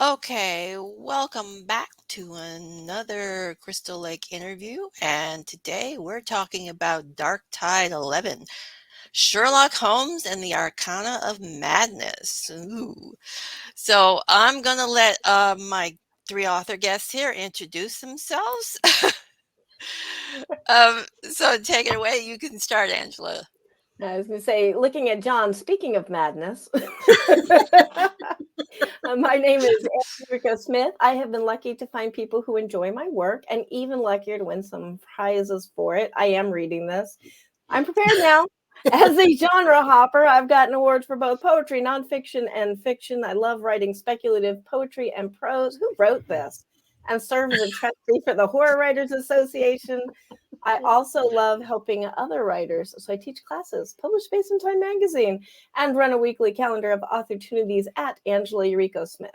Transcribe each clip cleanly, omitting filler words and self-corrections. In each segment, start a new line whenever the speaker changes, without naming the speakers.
Okay, welcome back to another Crystal Lake interview. And today we're talking about Dark Tide 11, Sherlock Holmes and the Arcana of Madness. Ooh. So I'm going to let my three author guests here introduce themselves. So take it away. You can start, Angela.
I was going to say, looking at John, speaking of madness, my name is Yuriko Smith. I have been lucky to find people who enjoy my work and even luckier to win some prizes for it. I am reading this. I'm prepared now. As a genre hopper, I've gotten awards for both poetry, nonfiction, and fiction. I love writing speculative poetry and prose. Who wrote this? And serve as a trustee for the Horror Writers Association. I also love helping other writers. So I teach classes, publish Space and Time magazine, and run a weekly calendar of opportunities at AngelaYurikoSmith.com.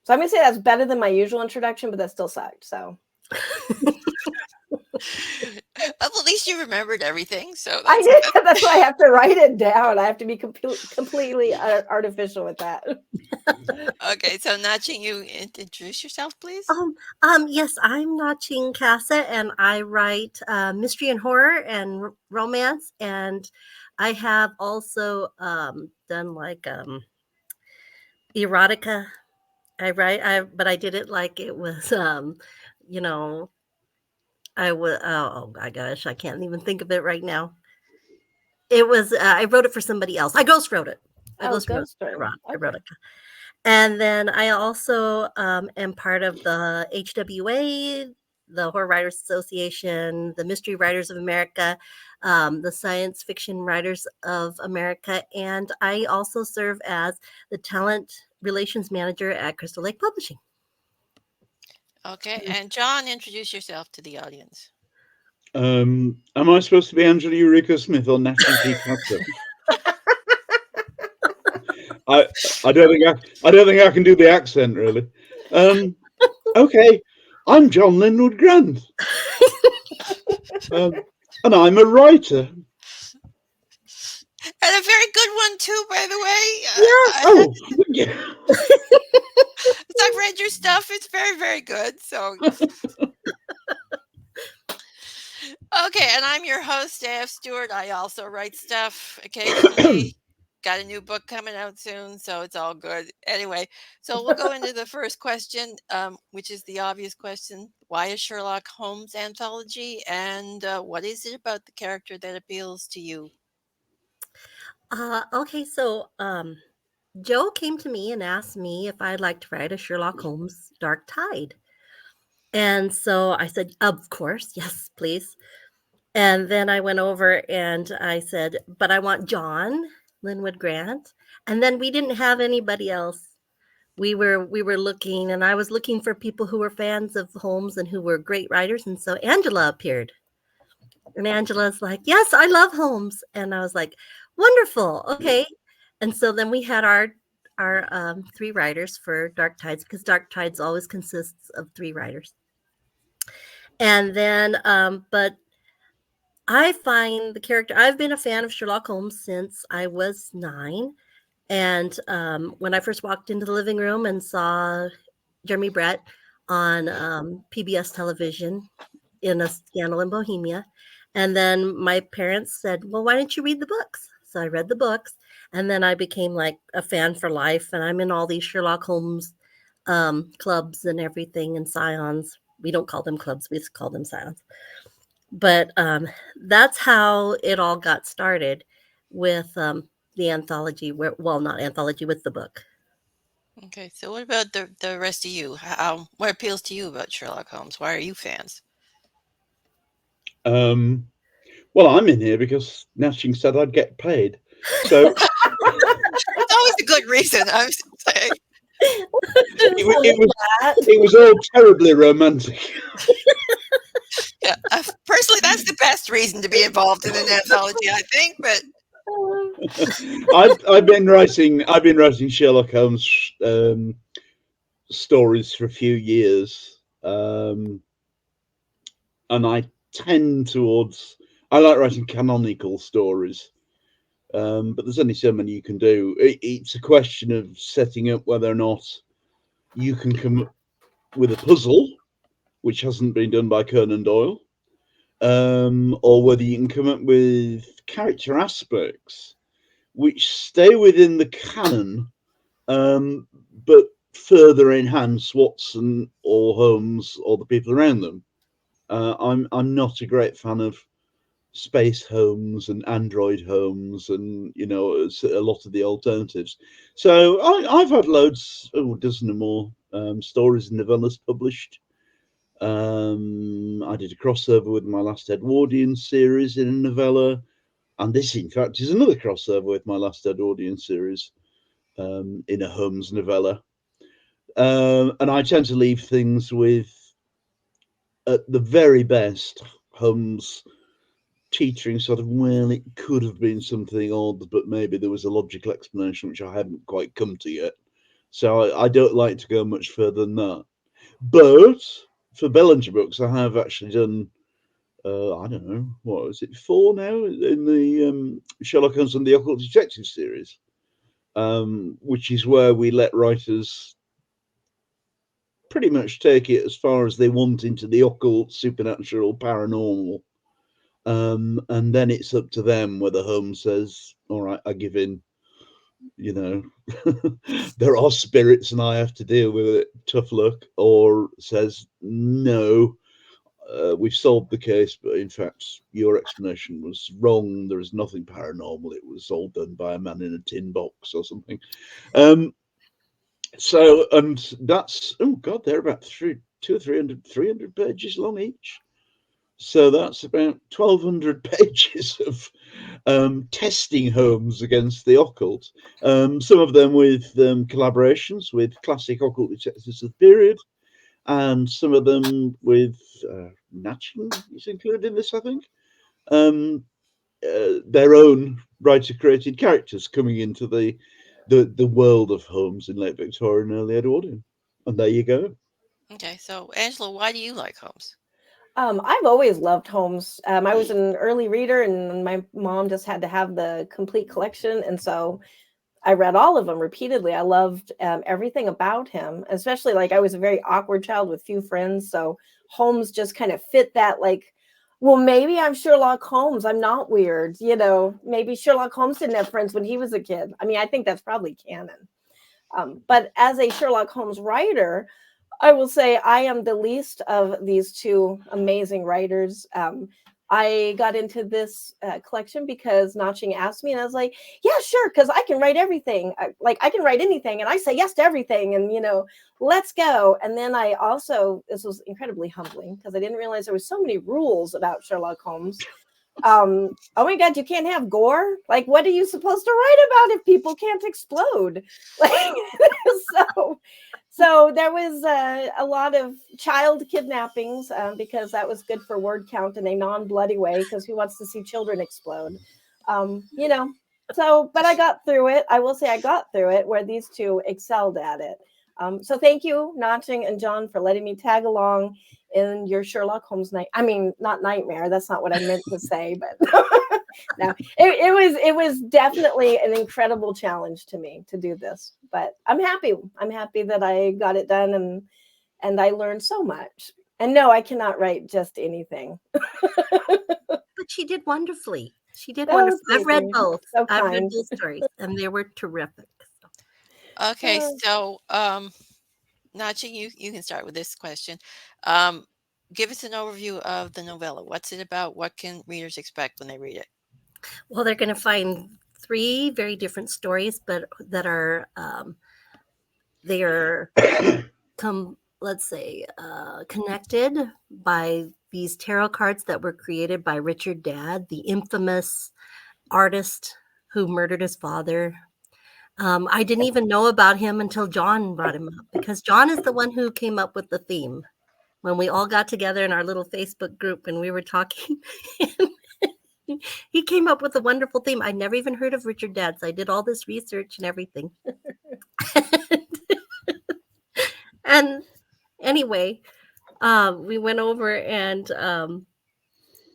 So I'm going to say that's better than my usual introduction, but that still sucked. So
At least you remembered everything. So
I
that's
did. That's why I have to write it down. I have to be completely artificial with that.
okay. So Naching, you introduce yourself, please.
Yes, I'm Naching Kassa, and I write mystery and horror and romance, and I have also done like erotica. But I did it like it was, you know, I was. Oh my gosh, I can't even think of it right now. It was. I wrote it for somebody else. I ghost wrote it. I
Oh,
ghost wrote
ghost story. Okay.
erotica. And then I also am part of the HWA, the Horror Writers Association, the Mystery Writers of America, the Science Fiction Writers of America, and I also serve as the Talent Relations Manager at Crystal Lake Publishing.
Okay. And John, introduce yourself to the audience.
Am I supposed to be Angela Yuriko Smith or Naching T? I don't think I can do the accent really. Okay, I'm John Linwood Grant, and I'm a writer.
And a very good one too, by the way.
Oh, yeah.
I've read your stuff. It's very, very good. So, okay. And I'm your host, AF Stewart. I also write stuff occasionally. Got a new book coming out soon, so it's all good. Anyway, so we'll go into the first question, which is the obvious question. Why a Sherlock Holmes anthology? And what is it about the character that appeals to you?
Okay, so Joe came to me and asked me if I'd like to write a Sherlock Holmes Dark Tide. And so I said, of course, yes, please. And then I went over and I said, but I want John Linwood Grant. And then we didn't have anybody else. We were looking, and I was looking for people who were fans of Holmes and who were great writers. And so Angela appeared. And Angela's like, yes, I love Holmes. And I was like, wonderful. Okay. And so then we had our three writers for Dark Tides, because Dark Tides always consists of three writers. And then, but I find the character, I've been a fan of Sherlock Holmes since I was 9. And when I first walked into the living room and saw Jeremy Brett on PBS television in A Scandal in Bohemia, and then my parents said, well, why don't you read the books? So I read the books, and then I became like a fan for life. And I'm in all these Sherlock Holmes clubs and everything, and scions. We don't call them clubs, we just call them scions. But that's how it all got started with the anthology. Well, not anthology, with the book.
Okay, so what about the rest of you? What appeals to you about Sherlock Holmes? Why are you fans?
Well, I'm in here because Naching said I'd get paid. So
It's always a good reason, I was saying.
it was all terribly romantic.
Yeah, personally, that's the best reason to be involved in an anthology, I think. But
I've been writing Sherlock Holmes stories for a few years, and I tend towards, I like writing canonical stories. But there's only so many you can do. It's a question of setting up whether or not you can come up with a puzzle, which hasn't been done by Conan Doyle, or whether you can come up with character aspects which stay within the canon, but further enhance Watson or Holmes or the people around them. I'm not a great fan of space homes and android homes and a lot of the alternatives. So I've had loads, a dozen or more stories and novellas published. I did a crossover with my last Edwardian series in a novella, and this in fact is another crossover with my last Edwardian series in a Holmes novella. And I tend to leave things with, at the very best, Holmes teetering sort of, well, it could have been something odd, but maybe there was a logical explanation which I haven't quite come to yet. So I don't like to go much further than that. But for Bellinger books, I have actually done, I don't know, what is it, 4 now in the Sherlock Holmes and the Occult Detective series, which is where we let writers pretty much take it as far as they want into the occult, supernatural, paranormal. And then it's up to them whether Holmes says, all right, I give in, there are spirits and I have to deal with it, tough luck, or says, no, we've solved the case, but in fact, your explanation was wrong. There is nothing paranormal. It was all done by a man in a tin box or something. So, and that's, oh God, they're about 300 pages long each. So that's about 1,200 pages of testing Holmes against the occult. Some of them with collaborations with classic occult detectives of the period, and some of them with Naching is included in this, I think. Their own writer-created characters coming into the world of Holmes in late Victorian and early Edwardian. And there you go.
Okay, so Angela, why do you like Holmes?
I've always loved Holmes. I was an early reader, and my mom just had to have the complete collection, and so I read all of them repeatedly. I loved everything about him, especially like I was a very awkward child with few friends, so Holmes just kind of fit that. Like, well, maybe I'm Sherlock Holmes. I'm not weird, Maybe Sherlock Holmes didn't have friends when he was a kid. I mean, I think that's probably canon. But as a Sherlock Holmes writer, I will say I am the least of these two amazing writers. I got into this collection because Naching asked me, and I was like, "Yeah, sure," because I can write everything. I can write anything, and I say yes to everything, and let's go. And then I also, this was incredibly humbling because I didn't realize there were so many rules about Sherlock Holmes. Oh my God, you can't have gore. Like, what are you supposed to write about if people can't explode? Like, so there was a lot of child kidnappings because that was good for word count in a non-bloody way, because who wants to see children explode? So, but I got through it. I will say I got through it, where these two excelled at it. So thank you, Naching and John, for letting me tag along in your Sherlock Holmes night. I mean, not nightmare. That's not what I meant to say, but no, it was definitely an incredible challenge to me to do this. But I'm happy. I'm happy that I got it done, and I learned so much. And no, I cannot write just anything.
But she did wonderfully. She did
Oh,
wonderful.
thank
I've read
you.
both.
So
I've read
kind.
both stories, and they were terrific. So.
Okay,
Uh,
so Nachi, you can start with this question. Um, give us an overview of the novella. What's it about? What can readers expect when they read it?
Well, they're going to find 3 very different stories, but that are they are let's say connected by these tarot cards that were created by Richard Dadd, the infamous artist who murdered his father. I didn't even know about him until John brought him up, because John is the one who came up with the theme when we all got together in our little Facebook group and we were talking. He came up with a wonderful theme. I never even heard of Richard Dadd, so I did all this research and everything. And anyway, we went over, and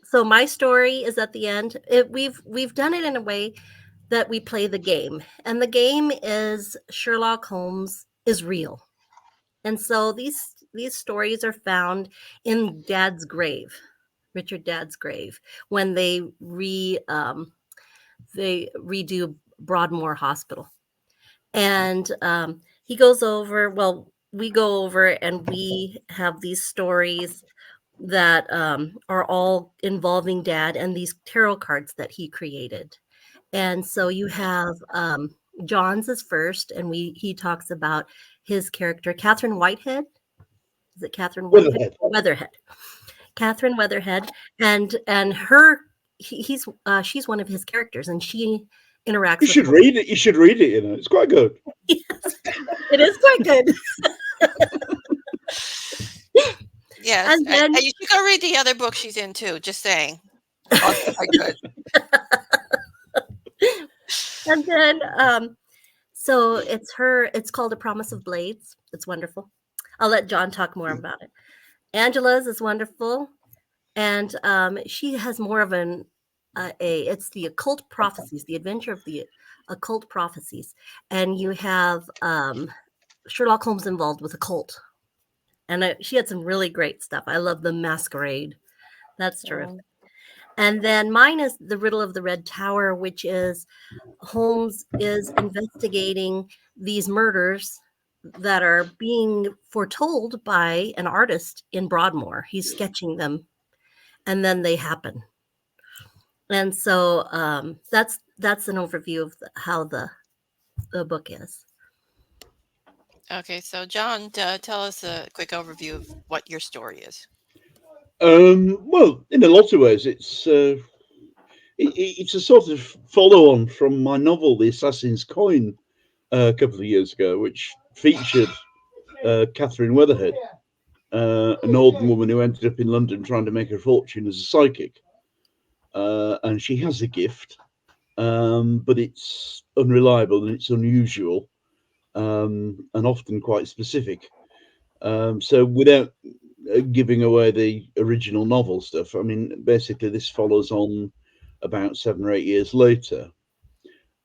so my story is at the end. We've done it in a way that we play the game. And the game is Sherlock Holmes is real. And so these stories are found in Dad's grave, Richard Dad's grave, when they redo Broadmoor Hospital. And he goes over, well, we go over and we have these stories that are all involving Dad and these tarot cards that he created. And so you have John's is first, and he talks about his character, Catherine Whitehead. Is it Catherine Whitehead?
Weatherhead.
Weatherhead. Catherine Weatherhead, and she's one of his characters, and she interacts.
You should read it. You should read it. It's quite good.
Yes,
It is quite good.
Yes,
and then
you should go read the other book she's in too. Just saying. Also quite good.
and then so it's called A Promise of Blades. It's wonderful. I'll let John talk more about it. Angela's is wonderful, and she has more of it's the occult prophecies, the adventure of the occult prophecies, and you have Sherlock Holmes involved with a cult, and she had some really great stuff. I love the Masquerade. That's terrific. And then mine is The Riddle of the Red Tower, which is Holmes is investigating these murders that are being foretold by an artist in Broadmoor. He's sketching them, and then they happen. And so that's an overview of how the book is.
Okay, so John, tell us a quick overview of what your story is.
Well, in a lot of ways, it's a sort of follow-on from my novel, The Assassin's Coin, a couple of years ago, which featured Catherine Weatherhead, an old woman who ended up in London trying to make her fortune as a psychic. And she has a gift, but it's unreliable and it's unusual, and often quite specific. So without giving away the original novel stuff, I mean, basically this follows on about 7 or 8 years later.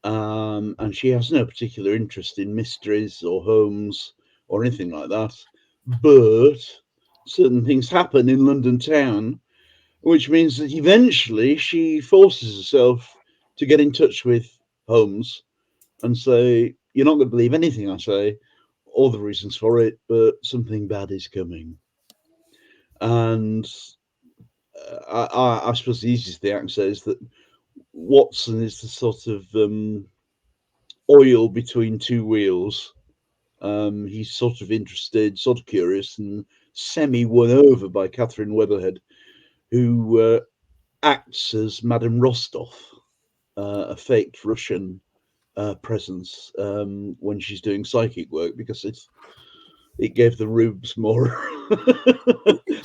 And she has no particular interest in mysteries or Holmes or anything like that. But certain things happen in London town, which means that eventually she forces herself to get in touch with Holmes and say, "You're not going to believe anything I say, all the reasons for it, but something bad is coming." And I suppose the easiest thing I can say is that Watson is the sort of oil between two wheels. He's sort of interested, sort of curious, and semi won over by Catherine Weatherhead, who acts as Madame Rostov, a faked Russian presence when she's doing psychic work, because it gave the rubes more.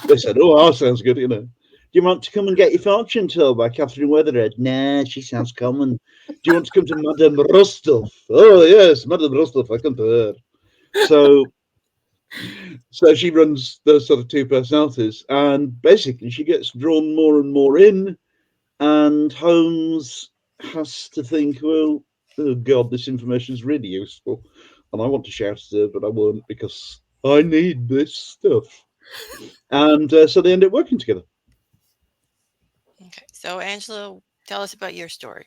They said, "Oh, that sounds good, Do you want to come and get your fortune told by Catherine Weatherhead?" "Nah, she sounds common." "Do you want to come to Madame Rostov?" "Oh, yes, Madame Rostov, I come to her." So she runs those sort of two personalities, and basically she gets drawn more and more in, and Holmes has to think, well, oh God, this information is really useful, and I want to shout at her, but I won't because I need this stuff. And so they end up working together.
Okay, so Angela, tell us about your story.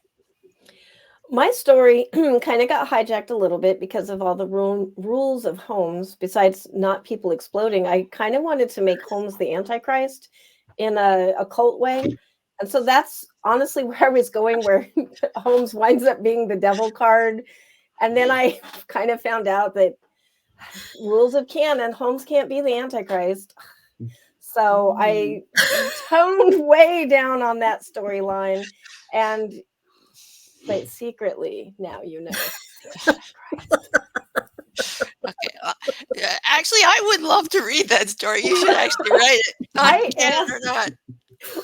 My story kind of got hijacked a little bit because of all the rules of Holmes. Besides not people exploding, I kind of wanted to make Holmes the Antichrist in a occult way. And so that's honestly where I was going, where Holmes winds up being the devil card. And then I kind of found out that rules of canon, Holmes can't be the Antichrist. So I toned way down on that storyline. But secretly, now you know.
Okay, actually, I would love to read that story. You should actually write it, canon or not.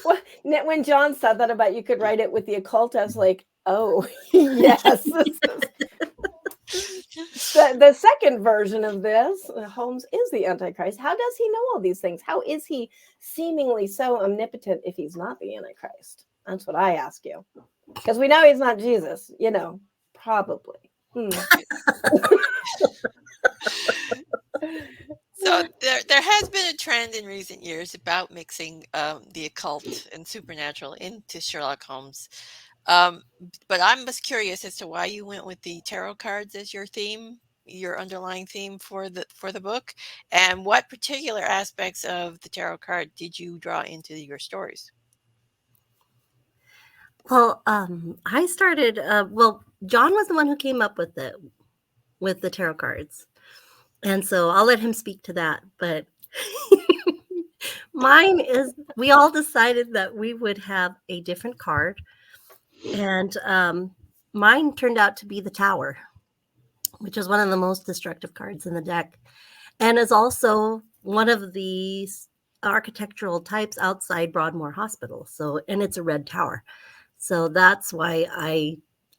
Well, when John said that about you could write it with the occult, I was like, oh, yes. The second version of this, Holmes is the Antichrist. How does he know all these things? How is he seemingly so omnipotent if he's not the Antichrist? That's what I ask you. Because we know he's not Jesus, probably.
So there has been a trend in recent years about mixing the occult and supernatural into Sherlock Holmes. But I'm just curious as to why you went with the tarot cards as your theme, your underlying theme for the book, and what particular aspects of the tarot card did you draw into your stories?
Well, I started. John was the one who came up with the tarot cards, and so I'll let him speak to that. But mine is, we all decided that we would have a different card, and mine turned out to be the Tower, which is one of the most destructive cards in the deck, and is also one of the architectural types outside Broadmoor Hospital. So, and it's a red tower. So that's why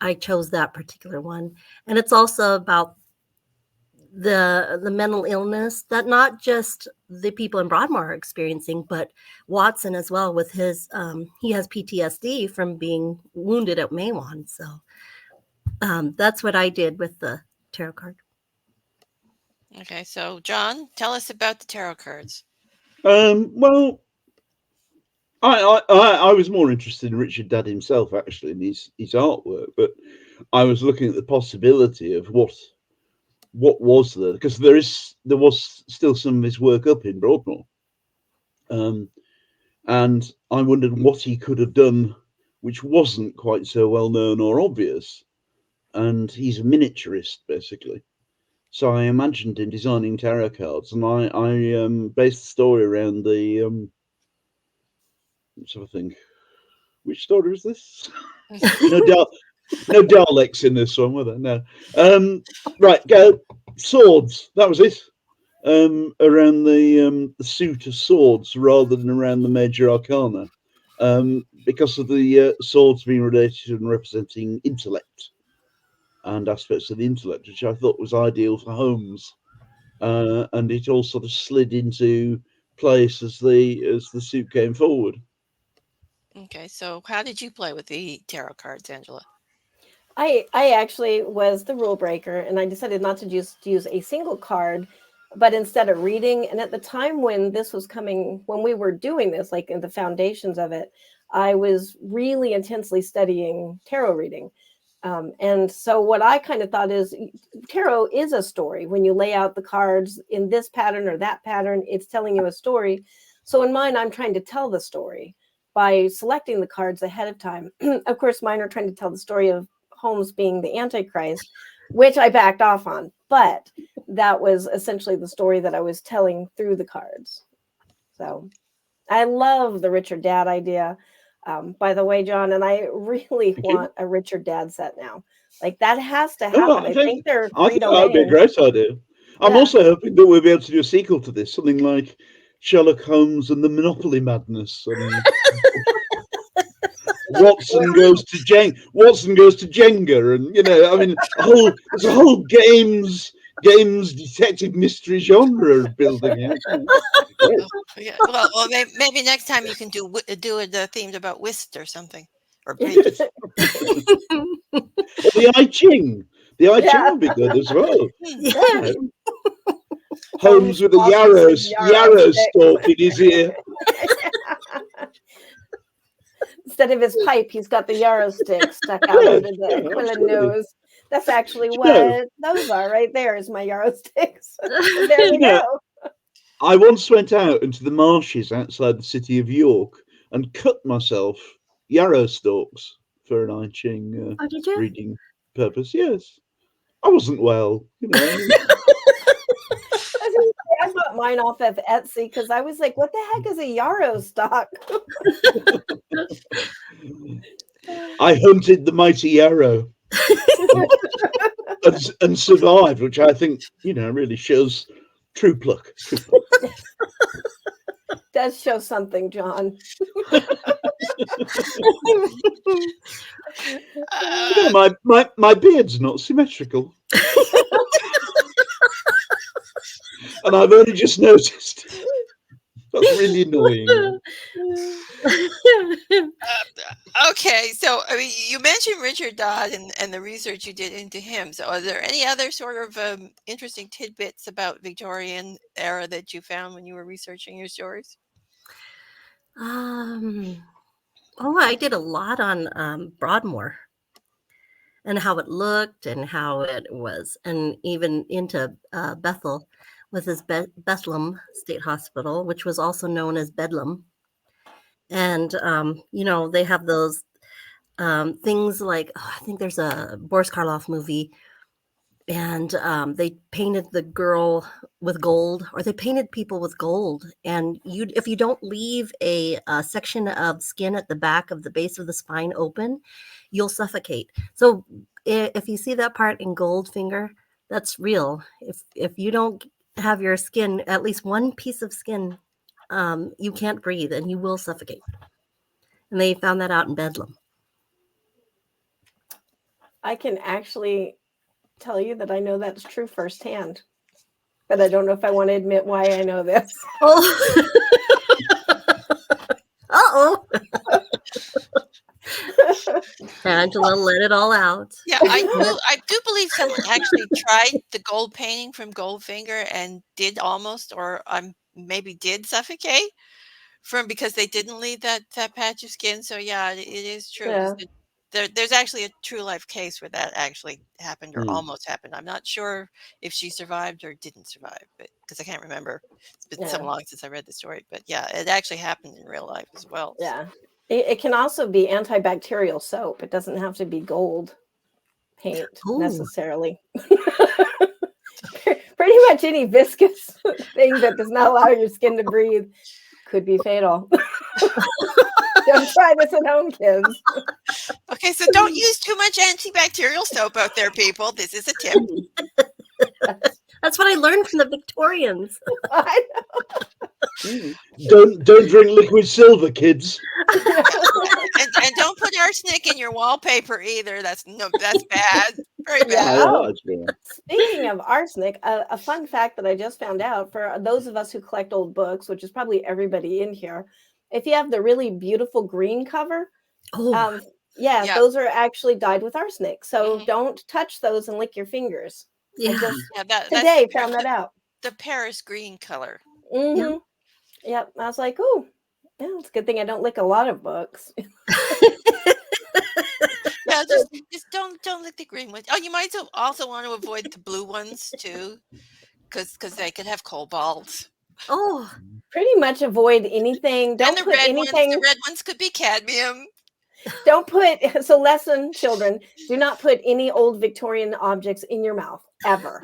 I chose that particular one. And it's also about the mental illness that not just the people in Broadmoor are experiencing, but Watson as well, with his he has PTSD from being wounded at Maywan. So that's what I did with the tarot card.
Okay, so John, tell us about the tarot cards.
Well, I was more interested in Richard Dad himself, actually, in his artwork, but I was looking at the possibility of what was there, because there was still some of his work up in Broadmoor, and I wondered what he could have done which wasn't quite so well known or obvious. And he's a miniaturist, basically. So I imagined him designing tarot cards, and I based the story around the sort of thing. Which story is this? No Daleks in this one, were there? No. Right, go swords. That was it. Around the suit of swords rather than around the major arcana, because of the swords being related and representing intellect and aspects of the intellect, which I thought was ideal for Holmes. And it all sort of slid into place as the suit came forward.
Okay, so how did you play with the tarot cards, Angela?
I actually was the rule breaker, and I decided not to just use a single card, but instead of reading. And at the time when this was coming, when we were doing this, like in the foundations of it, I was really intensely studying tarot reading. And so what I kind of thought is tarot is a story. When you lay out the cards in this pattern or that pattern, it's telling you a story. So in mine, I'm trying to tell the story by selecting the cards ahead of time. Of course, mine are trying to tell the story of Holmes being the Antichrist, which I backed off on. But that was essentially the story that I was telling through the cards. So I love the Richard Dad idea. By the way, John, and I really want a Richard Dad set now. Like that has to happen.
Oh,
I think they're
I
free
think that would be a
domain.
great idea. I'm
Yeah.
also hoping that we'll be able to do a sequel to this, something like Sherlock Holmes and the Monopoly Madness, and Watson goes to Jenga, and I mean, there's a whole games detective mystery genre building out. Great.
Yeah, well, maybe next time you can do it themed about whist or something, or bridge.
Or the I Ching. The I Ching would be good as well.
Yeah.
Holmes with a yarrow stalk in his ear.
Instead of his pipe, he's got the yarrow stick stuck out under the Quillen nose. That's actually what those are right there, is my yarrow sticks. There we go.
I once went out into the marshes outside the city of York and cut myself yarrow stalks for an I Ching reading purpose. Yes. I wasn't well,
I bought mine off of Etsy because I was like, what the heck is a yarrow stock?
I hunted the mighty yarrow and survived, which I think, really shows true pluck.
Does show something, John.
My beard's not symmetrical. And I've only just noticed. That's really annoying.
Okay, so I mean, you mentioned Richard Dodd and the research you did into him. So, are there any other sort of interesting tidbits about Victorian era that you found when you were researching your stories?
um, oh, I did a lot on Broadmoor and how it looked and how it was, and even into Bethel with his Bethlehem State Hospital, which was also known as Bedlam. And they have those things like, I think there's a Boris Karloff movie, and they painted the girl with gold, or they painted people with gold. And if you don't leave a section of skin at the back of the base of the spine open, you'll suffocate. So if you see that part in Goldfinger, that's real. If you don't have your skin, at least one piece of skin, you can't breathe and you will suffocate. And they found that out in Bedlam.
I can actually tell you that I know that's true firsthand, but I don't know if I want to admit why I know this.
Oh. Uh-oh. Angela, let it all out.
Yeah, I do believe someone actually tried the gold painting from Goldfinger and did almost, or maybe did suffocate because they didn't leave that patch of skin. So yeah, it is true. 'Cause there's actually a true life case where that actually happened or almost happened. I'm not sure if she survived or didn't survive, but because I can't remember. It's been so long since I read the story. But yeah, it actually happened in real life as well.
Yeah. It can also be antibacterial soap. It doesn't have to be gold paint necessarily. Pretty much any viscous thing that does not allow your skin to breathe could be fatal. Don't try this at home, kids.
Okay, so don't use too much antibacterial soap out there, people. This is a tip.
That's what I learned from the Victorians.
I
know. Don't drink liquid silver, kids.
and don't put arsenic in your wallpaper either. That's bad. Very bad.
Oh, speaking of arsenic, a fun fact that I just found out for those of us who collect old books, which is probably everybody in here, if you have the really beautiful green cover, those are actually dyed with arsenic. So don't touch those and lick your fingers.
Yeah,
today found that out.
The Paris green color.
Mm-hmm. Yep. I was like, oh, yeah, it's a good thing I don't lick a lot of books.
Yeah, just don't lick the green ones. Oh, you might also want to avoid the blue ones too, because they could have cobalt.
Oh,
pretty much avoid anything. Don't put anything.
The red ones could be cadmium.
Don't put, so lesson, children, do not put any old Victorian objects in your mouth, ever.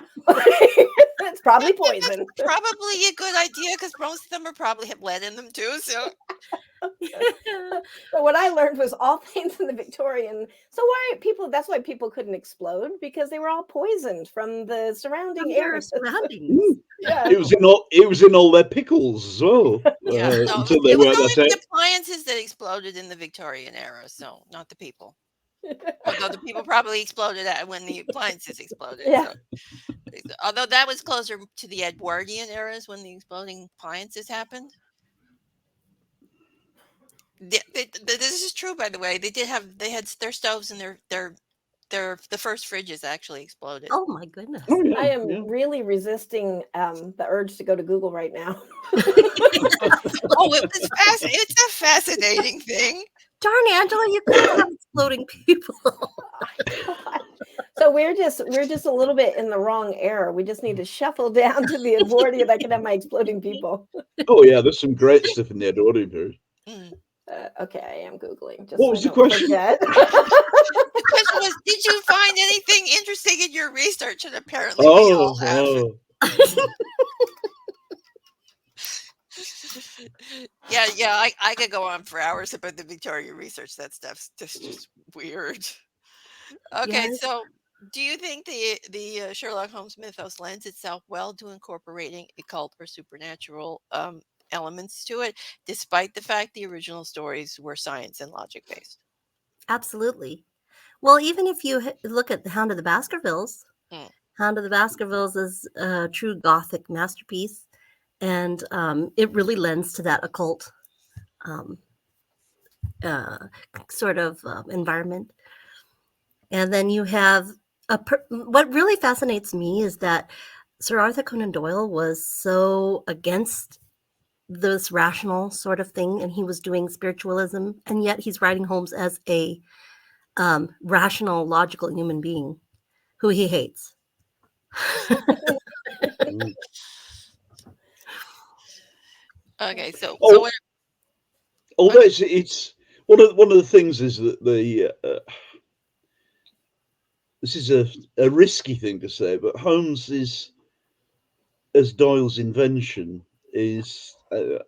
It's probably poison.
That's probably a good idea because most of them are probably have lead in them too. So,
but what I learned was all things in the Victorian. So that's why people couldn't explode, because they were all poisoned from the surrounding areas.
Yeah. It was in all their pickles as well. Until they
it was
weren't
only the appliances that exploded in the Victorian era, so not the people. Although the people probably exploded when the appliances exploded.
Yeah.
So. Although that was closer to the Edwardian eras when the exploding appliances happened. This is true, by the way. They had their stoves and the first fridges actually exploded.
Oh my goodness!
I am really resisting the urge to go to Google right now.
It's a fascinating thing.
Darn, Angela, you could have exploding people.
Oh, so we're just a little bit in the wrong era. We just need to shuffle down to the Edwardian. I can have my exploding people.
Oh yeah, there's some great stuff in the Edwardian period.
Okay, I am Googling.
What was the question?
The question was, did you find anything interesting in your research? And apparently we all have. Yeah, I could go on for hours about the Victorian research. That stuff's just weird. Okay, so do you think the Sherlock Holmes mythos lends itself well to incorporating occult or supernatural elements to it, despite the fact the original stories were science and logic based?
Absolutely. Well, even if you look at the Hound of the Baskervilles, Hound of the Baskervilles is a true Gothic masterpiece. and it really lends to that occult um, uh, sort of environment. And then you have what really fascinates me is that Sir Arthur Conan Doyle was so against this rational sort of thing, and he was doing spiritualism, and yet he's writing Holmes as a rational, logical human being who he hates.
Mm.
Okay, so
Oh,
what?
although
Okay,
it's one of the things is that this is a risky thing to say, but Holmes is, as Doyle's invention is,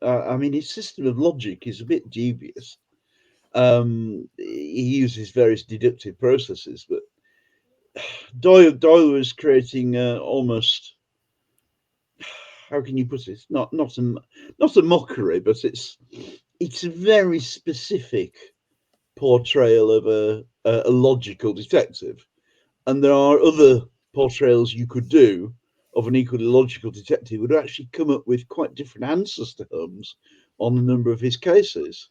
I mean, his system of logic is a bit dubious. He uses various deductive processes, but Doyle was creating almost, how can you put it? Not a mockery, but it's a very specific portrayal of a logical detective, and there are other portrayals you could do of an equally logical detective who would actually come up with quite different answers to Holmes on a number of his cases.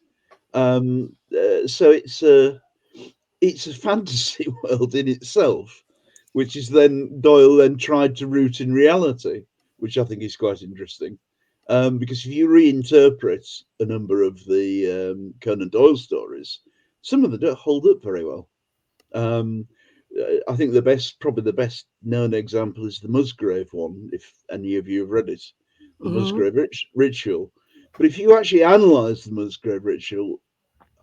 So it's a fantasy world in itself, which is then Doyle then tried to root in reality, which I think is quite interesting. Because if you reinterpret a number of the Conan Doyle stories, some of them don't hold up very well. Um, I think probably the best known example is the Musgrave one, if any of you have read it, the
Mm-hmm.
Musgrave Ritual. But if you actually analyse the Musgrave Ritual,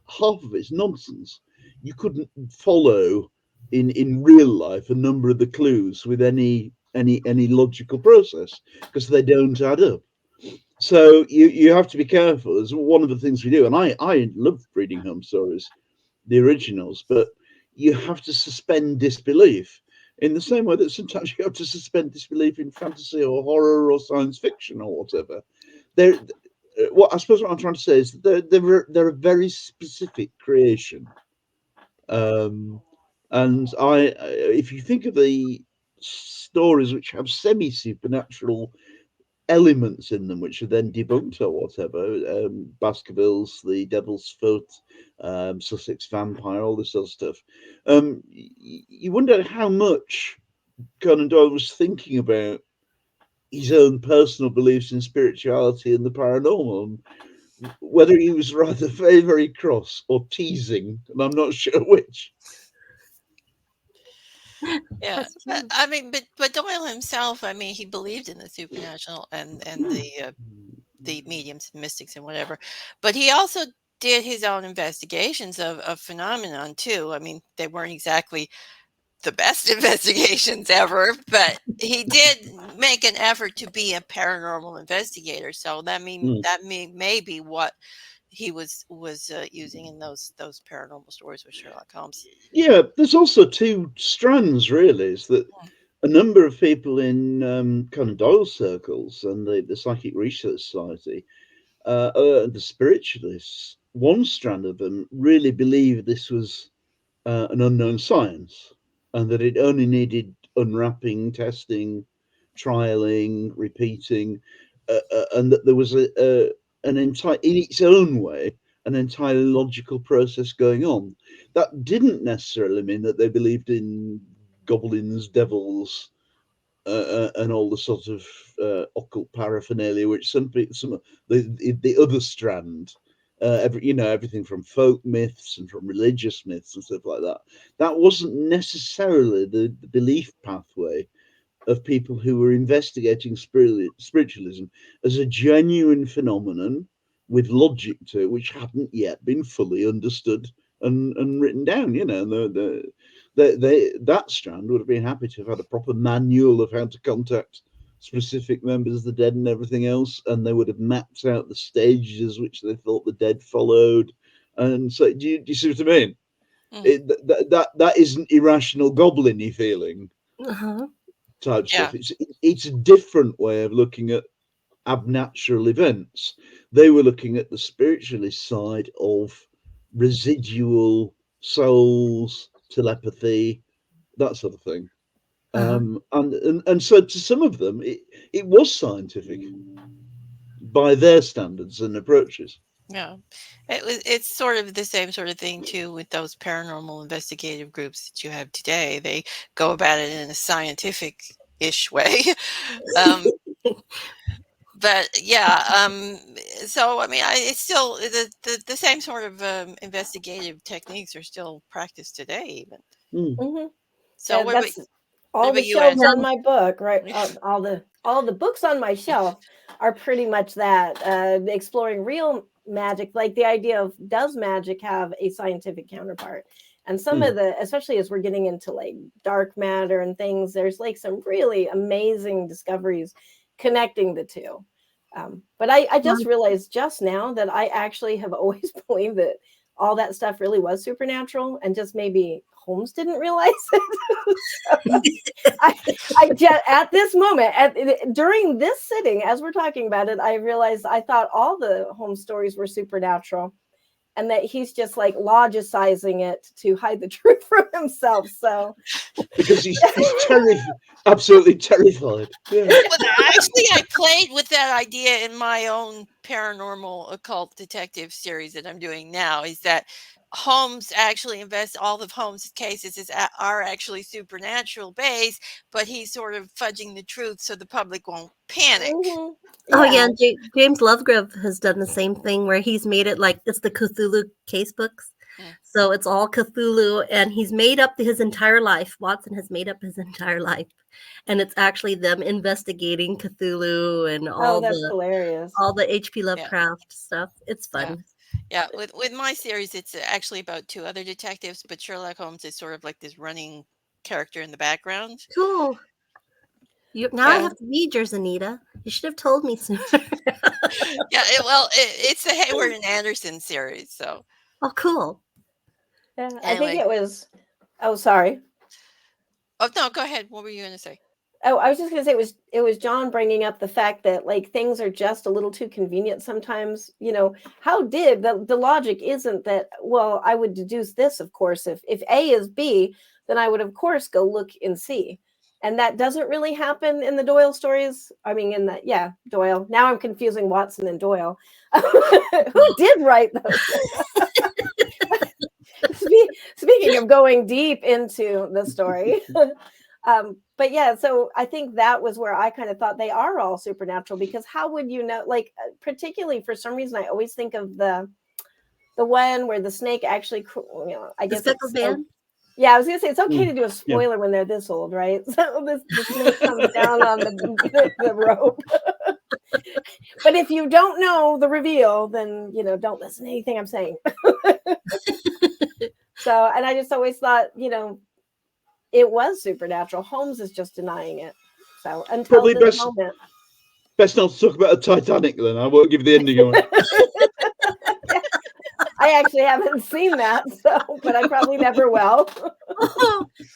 half of it's nonsense. You couldn't follow in real life a number of the clues with any logical process because they don't add up. So you have to be careful. It's one of the things we do, and I love reading home stories, the originals, but you have to suspend disbelief in the same way that sometimes you have to suspend disbelief in fantasy or horror or science fiction or whatever. There, what I suppose what I'm trying to say is that they're a very specific creation, um, and if you think of the stories which have semi supernatural elements in them, which are then debunked or whatever. Baskervilles, the Devil's Foot, Sussex Vampire, all this sort of stuff. You wonder how much Conan Doyle was thinking about his own personal beliefs in spirituality and the paranormal, and whether he was rather very, very cross or teasing, and I'm not sure which.
yeah.
Possibly.
I mean, but Doyle himself, I mean, he believed in the supernatural and the mediums and mystics and whatever, but he also did his own investigations of phenomenon too. I mean, they weren't exactly the best investigations ever, but he did make an effort to be a paranormal investigator. So
Mm.
that may be what he was using in those paranormal stories with Sherlock Holmes.
Yeah, there's also two strands, really. Is that a number of people in Conan Doyle circles and the Psychic Research Society, the spiritualists, one strand of them really believed this was an unknown science and that it only needed unwrapping, testing, trialing, repeating, and that there was an entire, in its own way, an entirely logical process going on. That didn't necessarily mean that they believed in goblins, devils, and all the sort of occult paraphernalia, which some of the other strand, everything from folk myths and from religious myths and stuff like that. That wasn't necessarily the belief pathway of people who were investigating spiritualism as a genuine phenomenon with logic to it, which hadn't yet been fully understood and written down. That strand would have been happy to have had a proper manual of how to contact specific members of the dead and everything else, and they would have mapped out the stages which they thought the dead followed. And so, do you see what I mean?
Mm,
That isn't irrational goblin-y feeling
Uh-huh.
type
yeah.
stuff. It's a different way of looking at abnatural events. They were looking at the spiritualist side of residual souls, telepathy, that sort of thing.
Uh-huh.
And so to some of them, it was scientific. by their standards and approaches.
Yeah, it's sort of the same sort of thing too with those paranormal investigative groups that you have today. They go about it in a scientific-ish way. um, but yeah, so I mean, it's still the same sort of investigative techniques are still practiced today, even.
Mm-hmm.
So
That's
what
all the
about you,
shelves
Anne?
on my book, right? All the books on my shelf are pretty much that, exploring real magic, like the idea of, does magic have a scientific counterpart? And some of the, especially as we're getting into like dark matter and things, there's like some really amazing discoveries connecting the two. But I just realized just now that I actually have always believed that all that stuff really was supernatural, and just maybe Holmes didn't realize it. So, I just, at this moment, during this sitting, as we're talking about it, I realized I thought all the Holmes stories were supernatural, and that he's just like logicizing it to hide the truth from himself. So
because he's absolutely terrified. Yeah.
Well, actually, I played with that idea in my own paranormal occult detective series that I'm doing now. Is that Holmes actually all of Holmes' cases are actually supernatural based, but he's sort of fudging the truth so the public won't panic.
mhm.
Oh yeah, and James Lovegrove has done the same thing where he's made it like it's the Cthulhu case books. So it's all Cthulhu, and he's made up his entire life. Watson has made up his entire life, and it's actually them investigating Cthulhu and
that's hilarious.
all the H.P. Lovecraft stuff. It's fun.
Yeah, with my series, it's actually about two other detectives, but Sherlock Holmes is sort of like this running character in the background.
Cool. I have to read yours, Anita. You should have told me sooner.
Yeah, it's the Hayward and Anderson series. So,
oh, cool.
Yeah,
anyway.
I think it was. Oh, sorry.
Oh no, go ahead. What were you going to say?
Oh, I was just going to say it was John bringing up the fact that like things are just a little too convenient sometimes. You know, how did the logic isn't that, well, I would deduce this, of course, if A is B, then I would of course go look in C. And that doesn't really happen in the Doyle stories. I mean, Doyle. Now I'm confusing Watson and Doyle. Who did write those? Speaking of going deep into the story. But yeah, so I think that was where I kind of thought they are all supernatural, because how would you know, like, particularly for some reason, I always think of the one where the snake actually, I guess it's, yeah, I was gonna say it's okay to do a spoiler when they're this old, right? So the snake comes down on the rope. But if you don't know the reveal, then don't listen to anything I'm saying. So, and I just always thought, it was supernatural. Holmes is just denying it. So until this moment.
Best not to talk about the Titanic then. I won't give the ending away.
I actually haven't seen that, but I probably never will.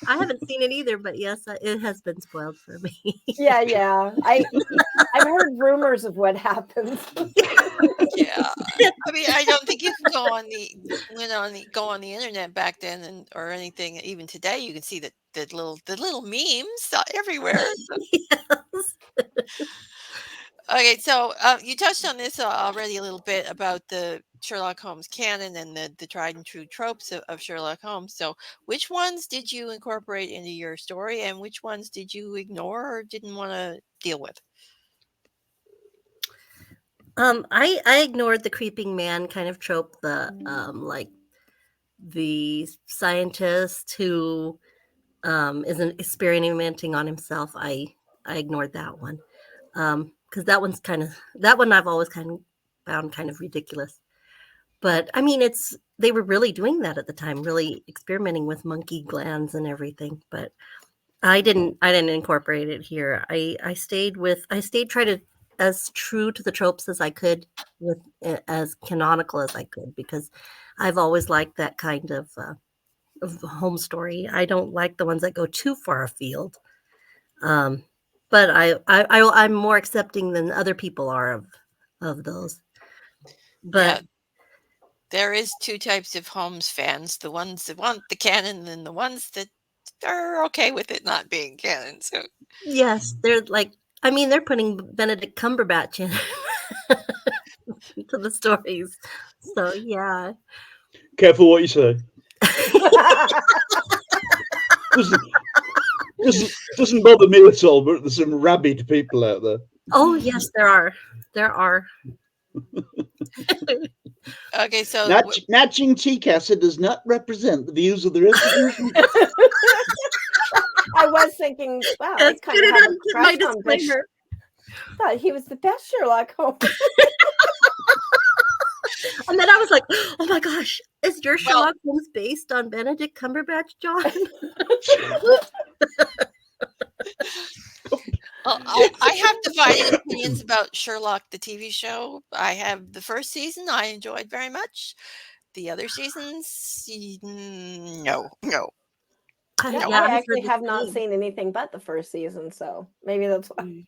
I haven't seen it either, but yes, it has been spoiled for me.
Yeah. I've heard rumors of what happens.
Yeah, I mean, I don't think you can go on the internet back then or anything. Even today, you can see the little memes everywhere.
Yes.
Okay, so you touched on this already a little bit about the Sherlock Holmes canon and the tried and true tropes of Sherlock Holmes. So, which ones did you incorporate into your story, and which ones did you ignore or didn't want to deal with?
I ignored the creeping man kind of trope, the like the scientist who isn't experimenting on himself. I ignored that one. Because that one I've always kind of found kind of ridiculous. But I mean, they were really doing that at the time, really experimenting with monkey glands and everything. But I didn't incorporate it here. I stayed trying to as true to the tropes as I could, with as canonical as I could, because I've always liked that kind of home story. I don't like the ones that go too far afield. But I'm more accepting than other people are of those. But
there is two types of Holmes fans: the ones that want the canon, and the ones that are okay with it not being canon. So
yes, they're like, I mean, they're putting Benedict Cumberbatch in to the stories. So yeah.
Careful what you say. Doesn't bother me at all, but there's some rabid people out there.
Oh yes, there are. There are.
Okay, so
Naching T. Kassa does not represent the views of the rest of the
I was thinking, wow,
Let's
they kind
get
of
it
have a
into my
crush on Bishop.
disclaimer.
Thought he was the best Sherlock Holmes.
And then I was like, oh my gosh, is your Sherlock Holmes based on Benedict Cumberbatch, John?
well, I have dividing opinions about Sherlock, the TV show. I have the first season I enjoyed very much. The other seasons, no.
Yeah,
Yeah,
I
I've
actually
heard the
have not
same.
seen anything but the first season, so maybe that's why.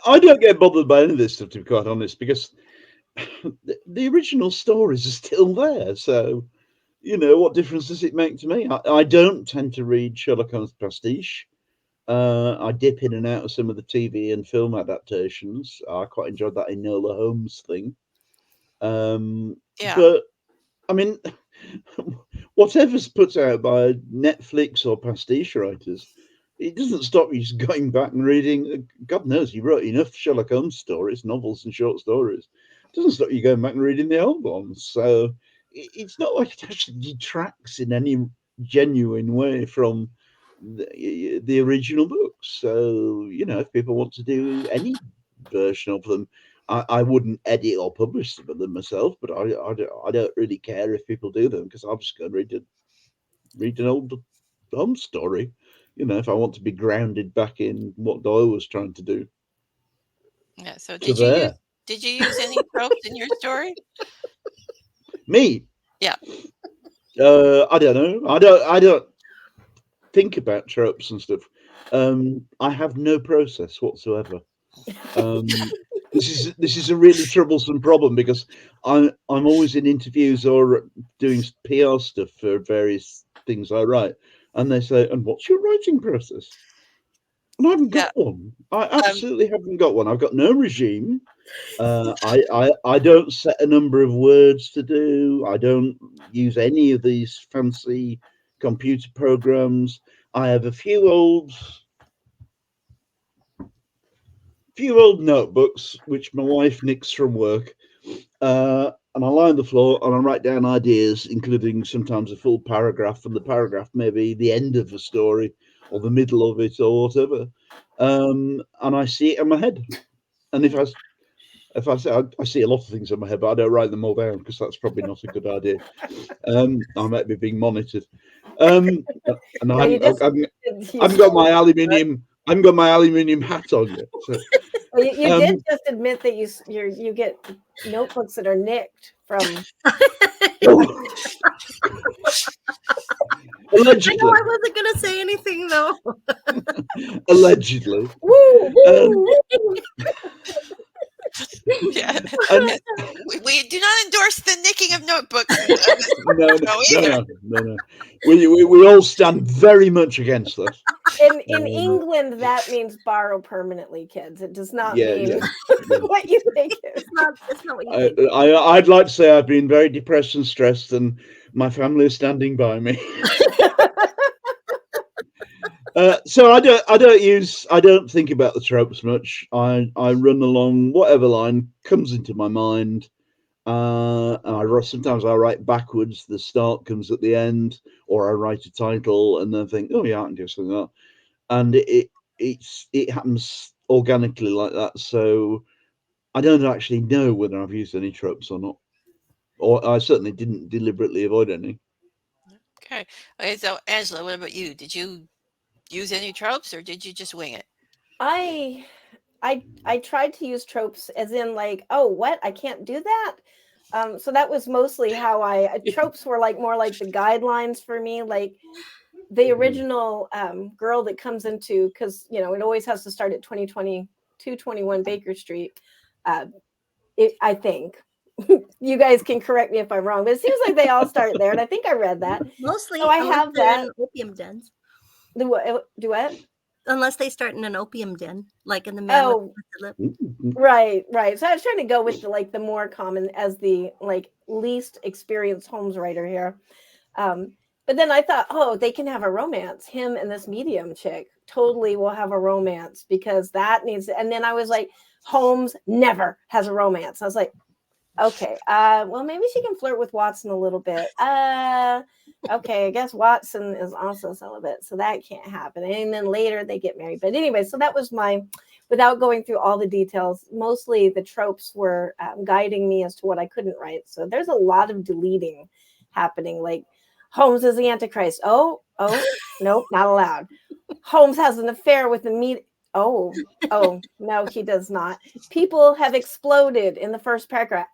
I don't get bothered by any of this stuff, to be quite honest, because the original stories are still there. So, what difference does it make to me? I don't tend to read Sherlock Holmes pastiche. I dip in and out of some of the TV and film adaptations. I quite enjoyed that Enola Holmes thing.
Yeah.
But I mean, whatever's put out by Netflix or pastiche writers, it doesn't stop you just going back and reading. God knows you wrote enough Sherlock Holmes stories, novels, and short stories. It doesn't stop you going back and reading the old ones. So it's not like it actually detracts in any genuine way from the original books. So if people want to do any version of them, I wouldn't edit or publish some of them myself, but I don't really care if people do them because I'll just go and read an old home story. If I want to be grounded back in what Doyle was trying to do.
Yeah. So
So
did you use any tropes in your story?
me,
Yeah.
I don't know. I don't think about tropes and stuff. I have no process whatsoever. This is a really troublesome problem because I'm always in interviews or doing PR stuff for various things I write, and they say, "And what's your writing process?" And I haven't
Yeah.
got one. I absolutely haven't got one. I've got no regime. I don't set a number of words to do. I don't use any of these fancy computer programs. I have a few old notebooks which my wife nicks from work, and I lie on the floor and I write down ideas, including sometimes a full paragraph, and the paragraph may be the end of a story or the middle of it or whatever. And I see it in my head. And if I say I see a lot of things in my head, but I don't write them all down because that's probably not a good idea. I might be being monitored. And
No,
I
you just
haven't got my aluminium hat on yet. So
well, you did just admit that you get notebooks that are nicked from.
I
allegedly,
know I wasn't gonna say anything though.
allegedly.
Woo!
Yeah.
And
We do not endorse the nicking of notebooks.
no. We all stand very much against that.
In England, that means borrow permanently, kids. It does not mean
Yeah.
what you think it is.
It's not what you think.
I'd like to say I've been very depressed and stressed, and my family is standing by me. So I don't think about the tropes much. I run along whatever line comes into my mind. Sometimes I write backwards. The start comes at the end, or I write a title and then think, oh yeah, I can do something like that. And it happens organically like that. So I don't actually know whether I've used any tropes or not, or I certainly didn't deliberately avoid any.
Okay. Okay. So Angela, what about you? Did you use any tropes or did you just wing it?
I tried to use tropes as in like, oh, what? I can't do that. So that was mostly how tropes were like more like the guidelines for me, like the original girl that comes into, because it always has to start at 221 Baker Street. I think you guys can correct me if I'm wrong, but it seems like they all start there, and I think I read that.
Mostly,
So I have that.
opium dens.
Do what?
unless they start in an opium den, like in The Man with the Twisted Lip.
Right. So I was trying to go with the more common as the least experienced Holmes writer here. But then I thought, oh, they can have a romance. Him and this medium chick totally will have a romance because that needs. And then I was like, Holmes never has a romance. I was like, okay, well, maybe she can flirt with Watson a little bit. Okay, I guess Watson is also celibate, so that can't happen. And then later they get married. But anyway, so that was without going through all the details, mostly the tropes were guiding me as to what I couldn't write. So there's a lot of deleting happening, like Holmes is the Antichrist. Oh, nope, not allowed. Holmes has an affair with the Oh, no, he does not. People have exploded in the first paragraph.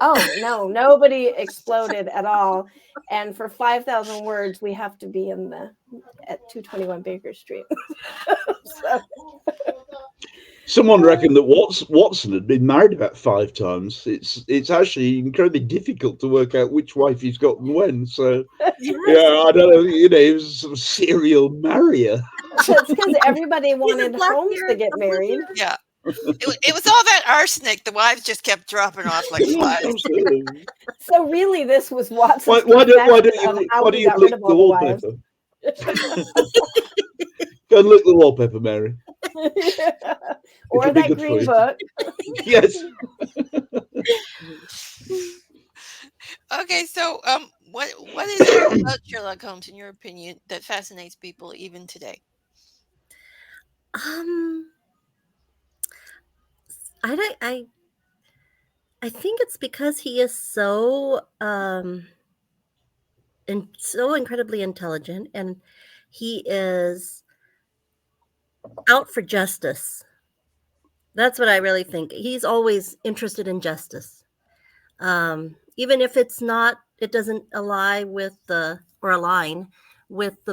Oh, no, nobody exploded at all. And for 5,000 words, we have to be at 221 Baker Street. So.
Someone reckoned that Watson had been married about 5 times. It's actually incredibly difficult to work out which wife he's got and when. So yeah, I don't know. He was a sort of serial marrier.
It's because everybody wanted Holmes to get married.
Yeah. It was all that arsenic. The wives just kept dropping off like flies.
So really, this was Watson's
why do you lick the wallpaper? Go and look the wallpaper, Mary.
Or that green book.
Yes.
Okay, so what is it about Sherlock Holmes, in your opinion, that fascinates people even today?
I think it's because he is so so incredibly intelligent, and he is out for justice. That's what I really think. He's always interested in justice, even if it doesn't align with the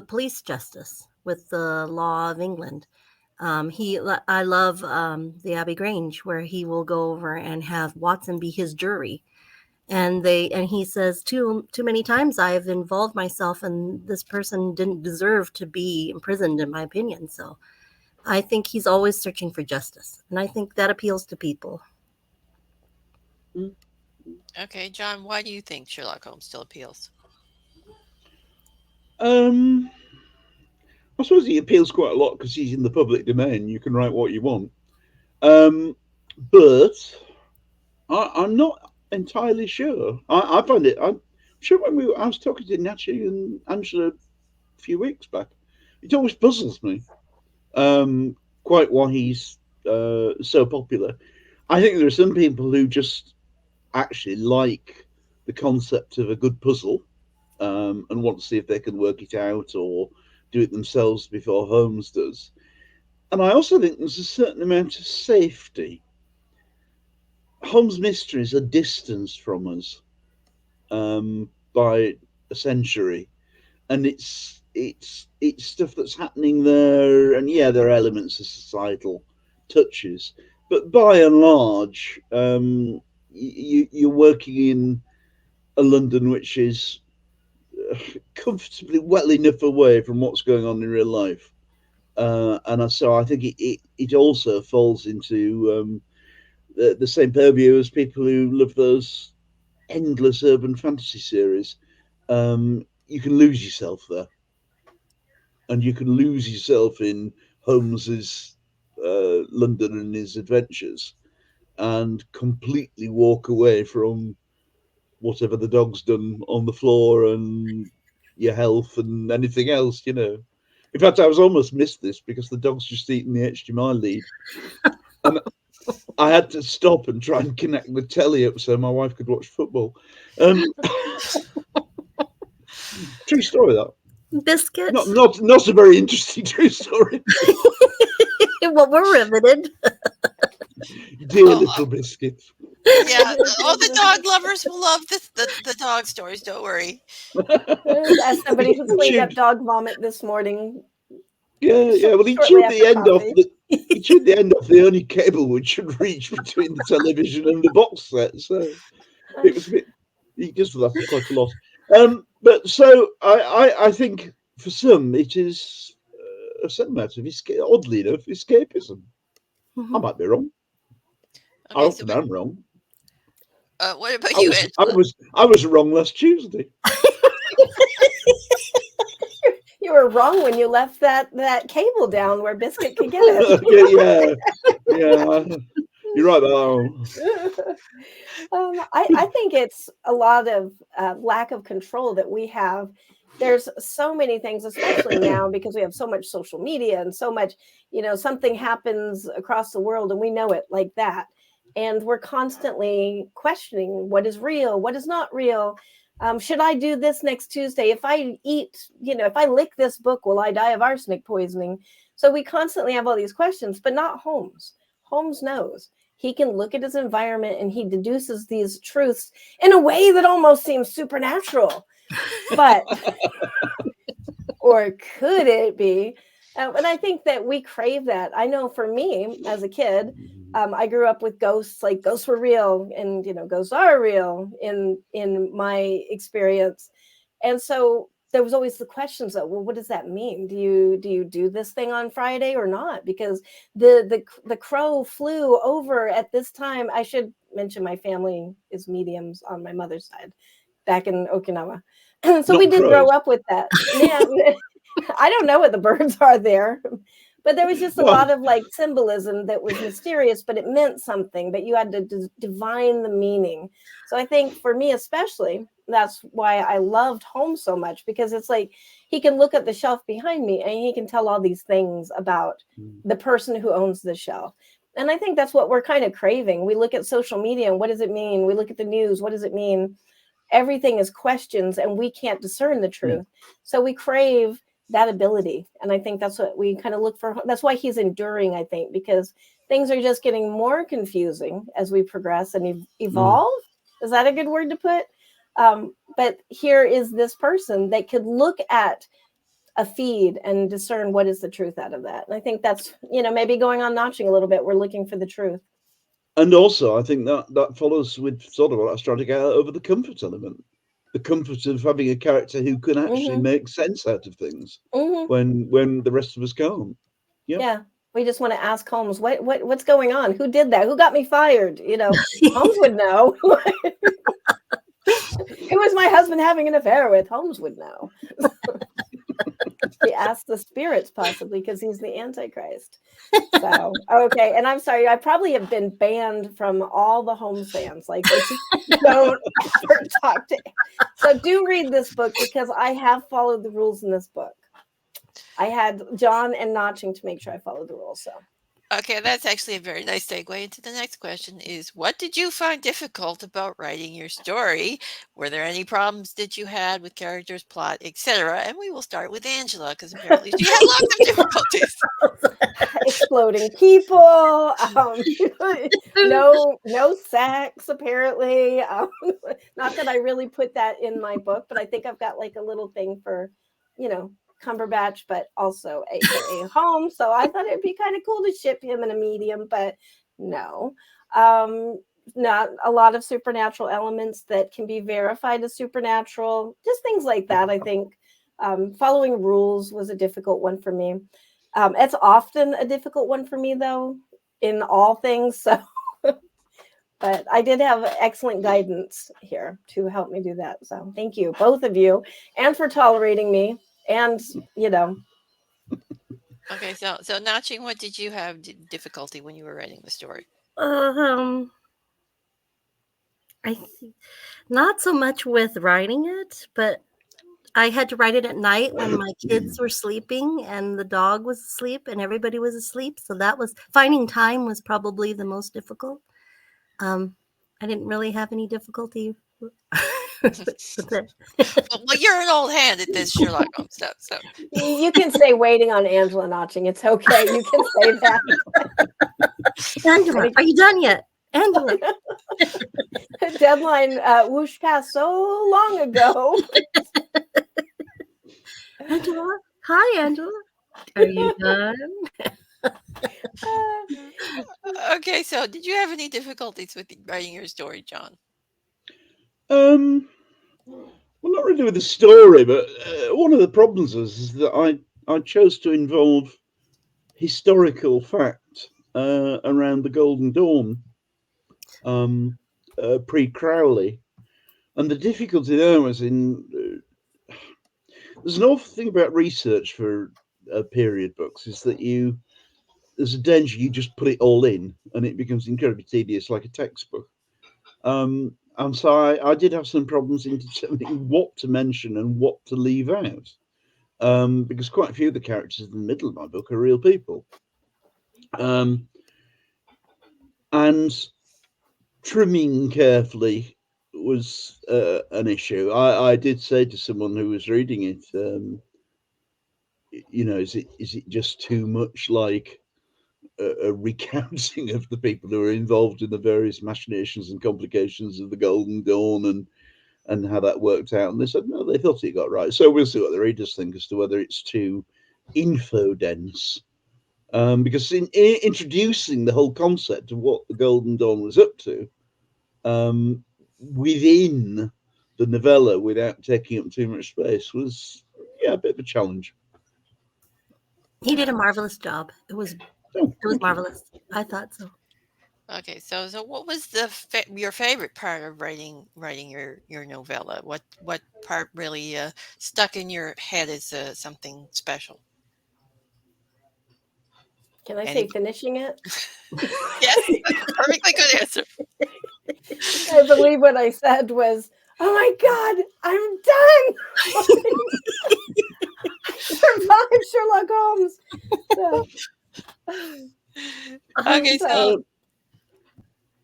police justice, with the law of England. I love the Abbey Grange, where he will go over and have Watson be his jury, and he says too many times I've involved myself, and this person didn't deserve to be imprisoned, in my opinion. So I think he's always searching for justice, and I think that appeals to people.
Okay, John, why do you think Sherlock Holmes still appeals?
I suppose he appeals quite a lot because he's in the public domain. You can write what you want. But I'm not entirely sure. I find it. I'm sure I was talking to Naching and Angela a few weeks back. It always puzzles me quite why he's so popular. I think there are some people who just actually like the concept of a good puzzle and want to see if they can work it out or do it themselves before Holmes does. And I also think there's a certain amount of safety. Holmes' mysteries are distanced from us by a century, and it's stuff that's happening there, and yeah, there are elements of societal touches, but by and large, you're working in a London which is comfortably well enough away from what's going on in real life, and so I think it also falls into the same purview as people who love those endless urban fantasy series. You can lose yourself there, and you can lose yourself in Holmes's London and his adventures, and completely walk away from whatever the dog's done on the floor and your health and anything else, In fact, I was almost missed this because the dog's just eaten the HDMI lead. And I had to stop and try and connect the telly up so my wife could watch football. True story, that.
Biscuits?
Not a very interesting true story.
Well, we're riveted.
Dear little biscuits.
Yeah, all the dog lovers will love the dog stories. Don't worry.
As somebody who cleaned up dog vomit this morning.
Yeah. Well, he chewed the end off. He chewed the end off the only cable which should reach between the television and the box set. So it was a bit. He just lasted quite a lot. But so I think for some it is a certain amount of, oddly enough, escapism. I might be wrong. I
Okay, so
often am wrong.
what about you, Angela?
I was wrong last Tuesday.
You were wrong when you left that cable down where Biscuit could get it.
yeah. You're right.
I think it's a lot of lack of control that we have. There's so many things, especially now because we have so much social media and so much, something happens across the world and we know it like that. And we're constantly questioning what is real, what is not real. Should I do this next Tuesday? If I eat, if I lick this book, will I die of arsenic poisoning? So we constantly have all these questions, but not Holmes. Holmes knows. He can look at his environment and he deduces these truths in a way that almost seems supernatural. But, or could it be? And I think that we crave that. I know for me as a kid, I grew up with ghosts, like ghosts were real and, ghosts are real in my experience. And so there was always the questions of, well, what does that mean? Do you do this thing on Friday or not? Because the crow flew over at this time. I should mention my family is mediums on my mother's side back in Okinawa. So
Not
we did
crows.
grow up with that. Yeah. I don't know what the birds are there, but there was just a lot of like symbolism that was mysterious, but it meant something, but you had to divine the meaning. So I think for me, especially, that's why I loved Holmes so much, because it's like he can look at the shelf behind me and he can tell all these things about the person who owns the shelf. And I think that's what we're kind of craving. We look at social media and what does it mean? We look at the news. What does it mean? Everything is questions and we can't discern the truth. So we crave that ability. And I think that's what we kind of look for. That's why he's enduring, I think, because things are just getting more confusing as we progress and evolve. Is that a good word to put? But here is this person that could look at a feed and discern what is the truth out of that. And I think that's, maybe going on Naching a little bit. We're looking for the truth.
And also, I think that follows with sort of what I was trying to get over the comfort element. The comfort of having a character who can actually make sense out of things when the rest of us can't.
Yeah. We just want to ask Holmes, what's going on? Who did that? Who got me fired? Holmes would know. Who was my husband having an affair with? Holmes would know. He asked the spirits possibly because he's the Antichrist. So, okay. And I'm sorry, I probably have been banned from all the Holmes fans. Like, they just don't ever talk to. So do read this book because I have followed the rules in this book. I had John and Naching to make sure I followed the rules. So.
Okay, that's actually a very nice segue into the next question is, what did you find difficult about writing your story? Were there any problems that you had with characters, plot, etc.? And we will start with Angela, because apparently she had lots of difficulties.
Exploding people, no sex, apparently. Not that I really put that in my book, but I think I've got like a little thing for, Cumberbatch, but also aka Holmes. So I thought it'd be kind of cool to ship him in a medium, but no. Not a lot of supernatural elements that can be verified as supernatural, just things like that. I think following rules was a difficult one for me. It's often a difficult one for me, though, in all things. So, but I did have excellent guidance here to help me do that. So thank you, both of you, and for tolerating me. And,
Okay, so Naching, what did you have difficulty when you were writing the story?
I think not so much with writing it, but I had to write it at night when my kids were sleeping and the dog was asleep and everybody was asleep. So that was finding time was probably the most difficult. I didn't really have any difficulty with it.
Well, you're an old hand at this Sherlock Holmes stuff, so
you can say waiting on Angela Naching. It's okay. You can say that.
Angela, are you done yet? Angela.
Deadline whoosh past so long ago.
Angela, hi, Angela. Are you done?
Okay, so did you have any difficulties with writing your story, John?
Well, not really with the story, but one of the problems is that I chose to involve historical fact around the Golden Dawn, pre-Crowley. And the difficulty there was in there's an awful thing about research for period books is that there's a danger you just put it all in and it becomes incredibly tedious, like a textbook. And so I did have some problems in determining what to mention and what to leave out, because quite a few of the characters in the middle of my book are real people. And trimming carefully was an issue. I did say to someone who was reading it, is it just too much like a recounting of the people who are involved in the various machinations and complications of the Golden Dawn and how that worked out? And they said no, they thought it got right. So we'll see what the readers think as to whether it's too info dense. Because in introducing the whole concept of what the Golden Dawn was up to within the novella without taking up too much space was a bit of a challenge.
He did a marvelous job. It was marvelous. I thought so.
Okay, so what was your favorite part of writing your novella? What part really stuck in your head as something special?
Can I say finishing it?
Yes, perfectly good answer.
I believe what I said was, "Oh my God, I'm done! I survived Sherlock Holmes."
Okay, so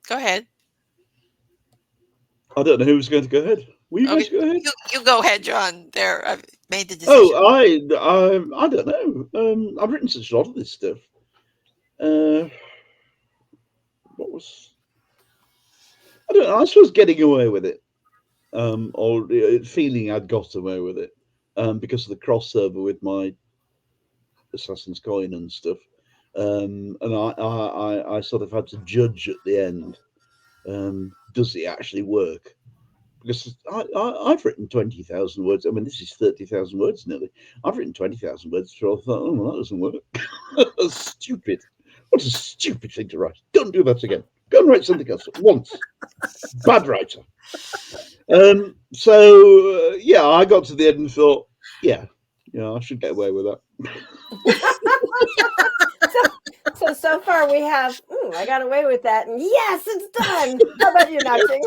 go ahead.
I don't know who was going to go ahead. Will you guys go ahead?
You go ahead, John. There, I've made the decision.
Oh, I don't know. I've written such a lot of this stuff. What was? I don't know. I suppose getting away with it, or feeling I'd got away with it, because of the crossover with my Assassin's Coin and stuff. And I sort of had to judge at the end. Does it actually work? Because I've written 20,000 words. I mean, this is 30,000 words nearly. I've written 20,000 words before I thought, oh, well, that doesn't work. That's stupid. What a stupid thing to write. Don't do that again. Go and write something else once. Bad writer. So I got to the end and thought, I should get away with that.
So far we have, I got away with that, and yes, it's done. How about you, Naching?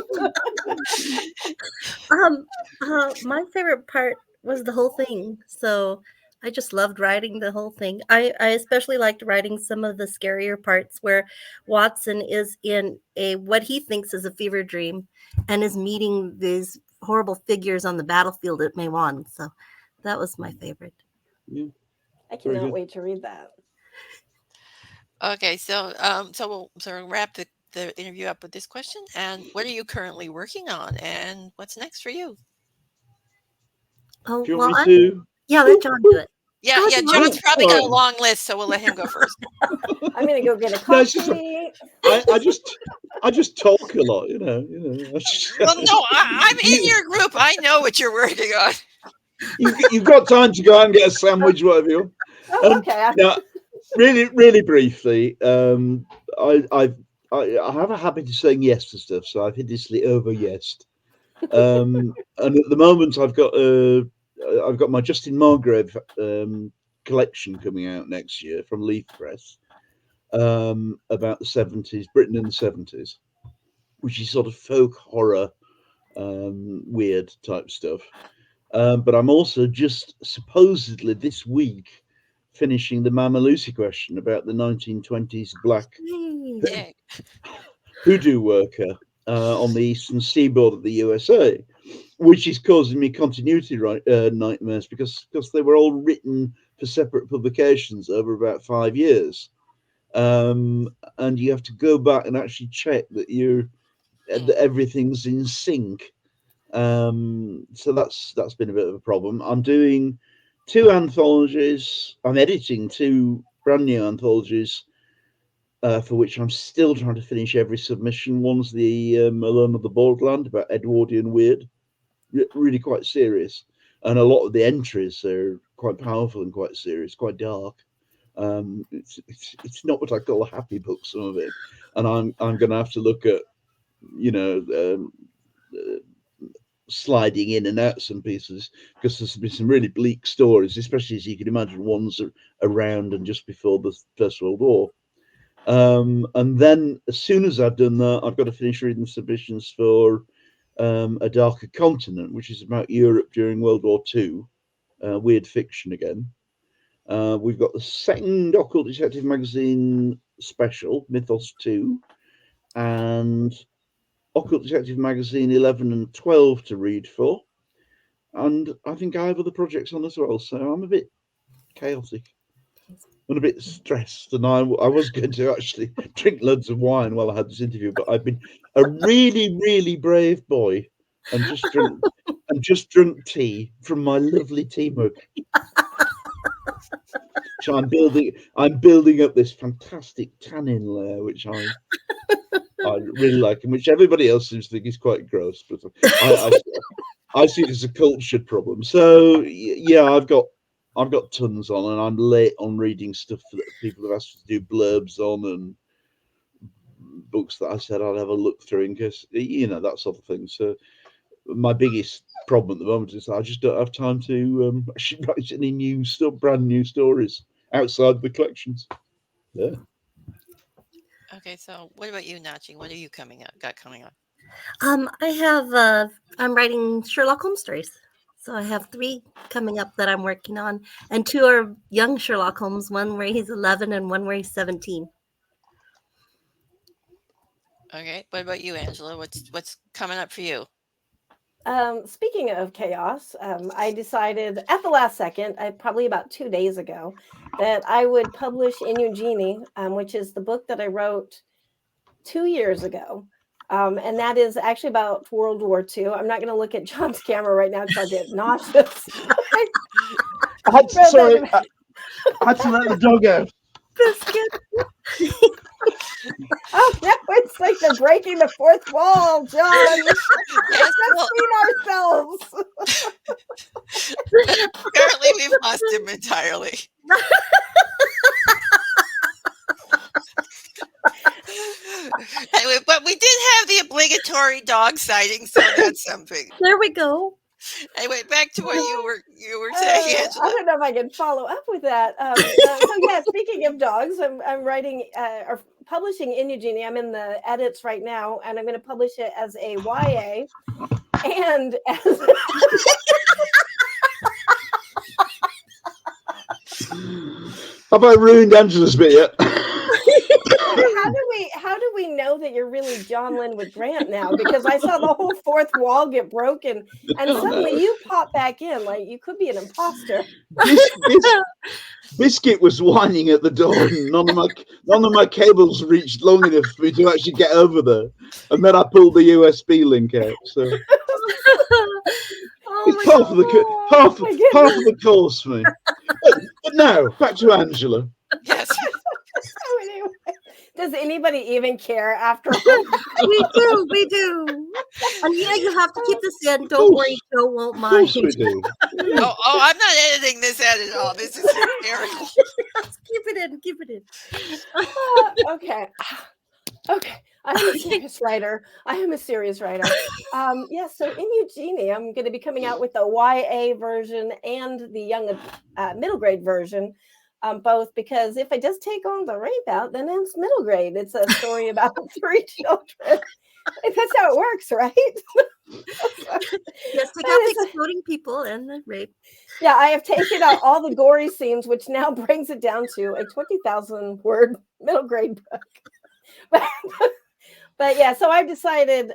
My favorite part was the whole thing. So I just loved writing the whole thing. I especially liked writing some of the scarier parts where Watson is in what he thinks is a fever dream and is meeting these horrible figures on the battlefield at Maywan. So that was my favorite.
Yeah.
I cannot wait to read that.
Okay, so we'll wrap the interview up with this question. And what are you currently working on, and what's next for you?
Oh,
do you want me to?
Yeah, let John do it.
Yeah, John's probably got a long list, so we'll let him go first.
I'm gonna go get a coffee.
I just talk a lot, Well,
no, I'm in your group. I know what you're working on.
You've got time to go out and get a sandwich, whatever you want.
Okay.
Now, really briefly, I have a habit of saying yes to stuff, so I've hideously over-yesed. And at the moment, I've got my Justin Margrave collection coming out next year from Leaf Press, about the 70s, Britain in the 70s, which is sort of folk horror, weird type stuff. But I'm also just supposedly this week finishing the Mama Lucy question about the 1920s black hoodoo worker on the eastern seaboard of the USA, which is causing me continuity nightmares because they were all written for separate publications over about 5 years. And you have to go back and actually check that that everything's in sync. So that's been a bit of a problem. I'm doing 2 anthologies. I'm editing 2 brand new anthologies, for which I'm still trying to finish every submission. One's the Alone of the Borderland about Edwardian weird, really quite serious, and a lot of the entries are quite powerful and quite serious, quite dark. It's not what I call a happy book, some of it, and I'm going to have to look at, you know, sliding in and out some pieces, because there's been some really bleak stories, especially, as you can imagine, ones around and just before the First World War. And then as soon as I've done that, I've got to finish reading the submissions for A Darker Continent, which is about Europe during World War II, weird fiction again. We've got the second Occult Detective Magazine special, Mythos 2, and Occult Detective Magazine 11 and 12 to read for. And I think I have other projects on as well, so I'm a bit chaotic and a bit stressed. And I was going to actually drink loads of wine while I had this interview, but I've been a really, really brave boy and just drunk tea from my lovely tea mug. So I'm building up this fantastic tannin layer, which I really like, and which everybody else seems to think is quite gross, but I see it as a cultured problem. So yeah, I've got tons on, and I'm late on reading stuff that people have asked to do blurbs on, and books that I said I'd have a look through in case, you know, that sort of thing. So my biggest problem at the moment is I just don't have time to actually write any brand new stories outside the collections. Yeah.
Okay, so what about you, Naching? What are you coming up?
I'm writing Sherlock Holmes stories. So I have 3 coming up that I'm working on, and 2 are young Sherlock Holmes, one where he's 11 and one where he's 17.
Okay, what about you, Angela? What's coming up for you?
Speaking of chaos, I decided at the last second, probably about 2 days ago, that I would publish In Eugenie, which is the book that I wrote 2 years ago. And that is actually about World War II. I'm not going to look at John's camera right now because I get nauseous.
I had to let the dog out.
Biscuit.
Oh, no, it's like they're breaking the fourth wall, John.
Yes,
Let's clean ourselves.
Apparently, we've lost him entirely. Anyway, but we did have the obligatory dog sighting, so that's something.
There we go.
Anyway, back to what you were saying, Angela.
I don't know if I can follow up with that. So yeah, speaking of dogs, I'm writing or publishing In Eugenie. I'm in the edits right now, and I'm going to publish it as a YA and as
Have I ruined Angela's bit yet?
How do we know that you're really John Linwood Grant now? Because I saw the whole fourth wall get broken, and suddenly you pop back in like you could be an imposter.
Biscuit was whining at the door, and none of my cables reached long enough for me to actually get over there. And then I pulled the USB link out. So it's part of the course for me. But now back to Angela.
Yes.
So anyway, does anybody even care after all?
We do. And yeah, you have to keep this in. Don't worry, Joe won't mind.
Of course we do.
Oh, I'm not editing this out at all. This is hysterical.
Keep it in.
Okay. I'm a serious writer. Yeah, so in Eugenie, I'm going to be coming out with the YA version and the young middle grade version, both because if I just take on the rape out, then it's middle grade. It's a story about 3 children. That's how it works, right?
Yes, take out the exploding people and the rape.
Yeah, I have taken out all the gory scenes, which now brings it down to a 20,000 word middle grade book. But yeah, so I've decided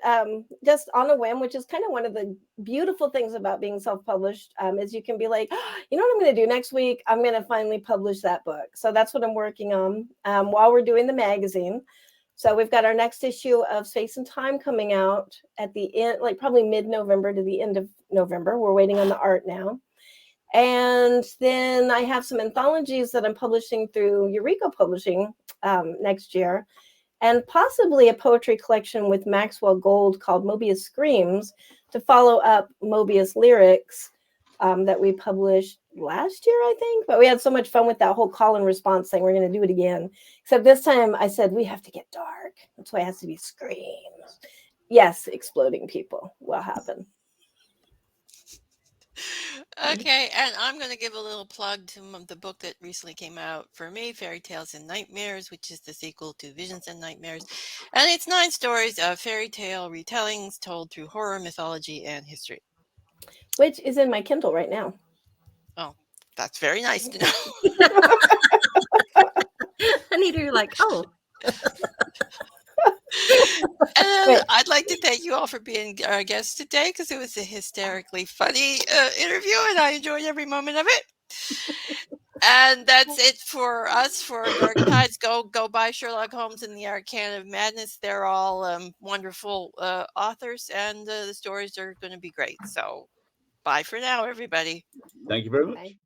just on a whim, which is kind of one of the beautiful things about being self-published, is you can be like, you know what I'm going to do next week? I'm going to finally publish that book. So that's what I'm working on while we're doing the magazine. So we've got our next issue of Space and Time coming out at the end, like probably mid-November to the end of November. We're waiting on the art now. And then I have some anthologies that I'm publishing through Yuriko Publishing next year. And possibly a poetry collection with Maxwell Gold called Mobius Screams to follow up Mobius Lyrics that we published last year, I think. But we had so much fun with that whole call and response thing. We're going to do it again. Except this time I said, we have to get dark. That's why it has to be screams. Yes, exploding people will happen.
Okay, and I'm going to give a little plug to the book that recently came out for me, Fairy Tales and Nightmares, which is the sequel to Visions and Nightmares. And it's 9 stories of fairy tale retellings told through horror, mythology, and history.
Which is in my Kindle right now.
Oh, that's very nice to know.
Anita, you're like, oh.
And
Wait.
I'd like to thank you all for being our guests today because it was a hysterically funny interview and I enjoyed every moment of it. And that's it for us for Dark Tides. Go buy Sherlock Holmes and the Arcana of Madness. They're all wonderful authors, and the stories are going to be great. So, bye for now, everybody.
Thank you very much.
Bye.